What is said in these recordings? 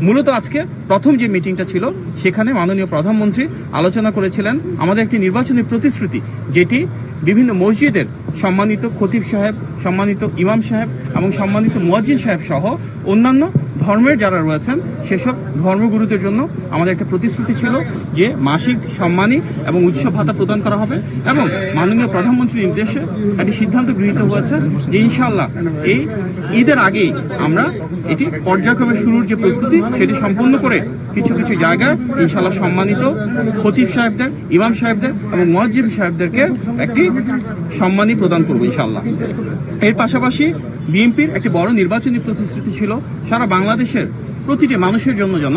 মূলত আজকে প্রথম যে মিটিংটা ছিল সেখানে মাননীয় প্রধানমন্ত্রী আলোচনা করেছিলেন আমাদের একটি নির্বাচনী প্রতিশ্রুতি, যেটি বিভিন্ন মসজিদের সম্মানিত খতিব সাহেব, সম্মানিত ইমাম সাহেব এবং সম্মানিত মুয়াজ্জিন সাহেব সহ অন্যান্য ধর্মের যারা রয়েছেন সেসব ধর্মগুরুদের জন্য আমাদের একটা প্রতিশ্রুতি ছিল যে মাসিক সম্মানী এবং উৎসব ভাতা প্রদান করা হবে। এবং মাননীয় প্রধানমন্ত্রীর নির্দেশে একটি সিদ্ধান্ত গৃহীত হয়েছে যে ইনশাআল্লাহ এই ঈদের আগেই আমরা এটি পর্যায়ক্রমে শুরুর যে প্রস্তুতি সেটি সম্পূর্ণ করে কিছু কিছু জায়গায় ইনশাআল্লাহ সম্মানিত খতিব সাহেবদের, ইমাম সাহেবদের এবং মুয়াজ্জিন সাহেবদেরকে একটি সম্মানী প্রদান করবো ইনশাআল্লাহ। এর পাশাপাশি বিএনপির একটি বড় নির্বাচনী প্রতিশ্রুতি ছিল সারা বাংলাদেশের প্রতিটি মানুষের জন্য যেন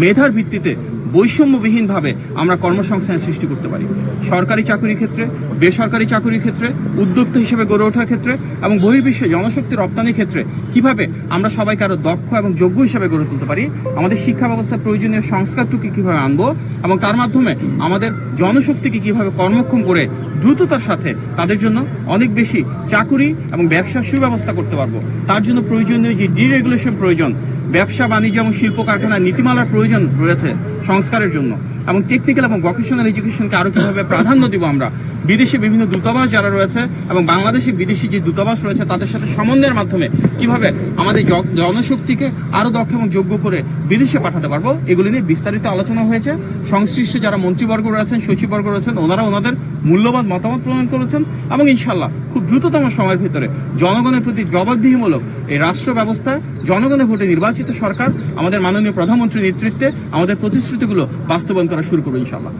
মেধার ভিত্তিতে বৈষম্যবিহীনভাবে আমরা কর্মসংস্থান সৃষ্টি করতে পারি। সরকারি চাকরির ক্ষেত্রে, বেসরকারি চাকরির ক্ষেত্রে, উদ্যোক্তা হিসেবে গড়ে ওঠার ক্ষেত্রে এবং বহির্বিশ্বে জনশক্তি রপ্তানির ক্ষেত্রে কিভাবে আমরা সবাইকে আরো দক্ষ এবং যোগ্য হিসেবে গড়ে তুলতে পারি, আমাদের শিক্ষা ব্যবস্থার প্রয়োজনীয় সংস্কারটুকু কিভাবে আনবো এবং তার মাধ্যমে আমাদের জনশক্তিকে কিভাবে কর্মক্ষম করে দ্রুততার সাথে তাদের জন্য অনেক বেশি চাকুরি এবং ব্যবসার সুব্যবস্থা করতে পারবো। তার জন্য প্রয়োজনীয় যে ডিরেগুলেশন প্রয়োজন, ব্যবসা বাণিজ্য এবং শিল্প কারখানার নীতিমালার প্রয়োজন রয়েছে সংস্কারের জন্য, এবং টেকনিক্যাল এবং ভোকেশনাল এডুকেশনকে আরো কিভাবে প্রাধান্য দিব আমরা, বিদেশে বিভিন্ন দূতাবাস যারা রয়েছে এবং বাংলাদেশে বিদেশি যে দূতাবাস রয়েছে তাদের সাথে সমন্বয়ের মাধ্যমে কিভাবে আমাদের জনশক্তিকে আরো দক্ষ এবং যোগ্য করে বিদেশে পাঠাতে পারবো, এগুলি নিয়ে বিস্তারিত আলোচনা হয়েছে। সংশ্লিষ্ট যারা মন্ত্রীবর্গ রয়েছেন, সচিববর্গ রয়েছেন, ওনারা ওনাদের মূল্যবান মতামত প্রদান করেছেন এবং ইনশাআল্লাহ খুব দ্রুততম সময়ের ভিতরে জনগণের প্রতি জবাবদিহিমূলক এই রাষ্ট্র ব্যবস্থায় জনগণের ভোটে নির্বাচিত সরকার আমাদের মাননীয় প্রধানমন্ত্রীর নেতৃত্বে আমাদের প্রতিশ্রুতিগুলো বাস্তবায়ন করা শুরু করবে ইনশাআল্লাহ।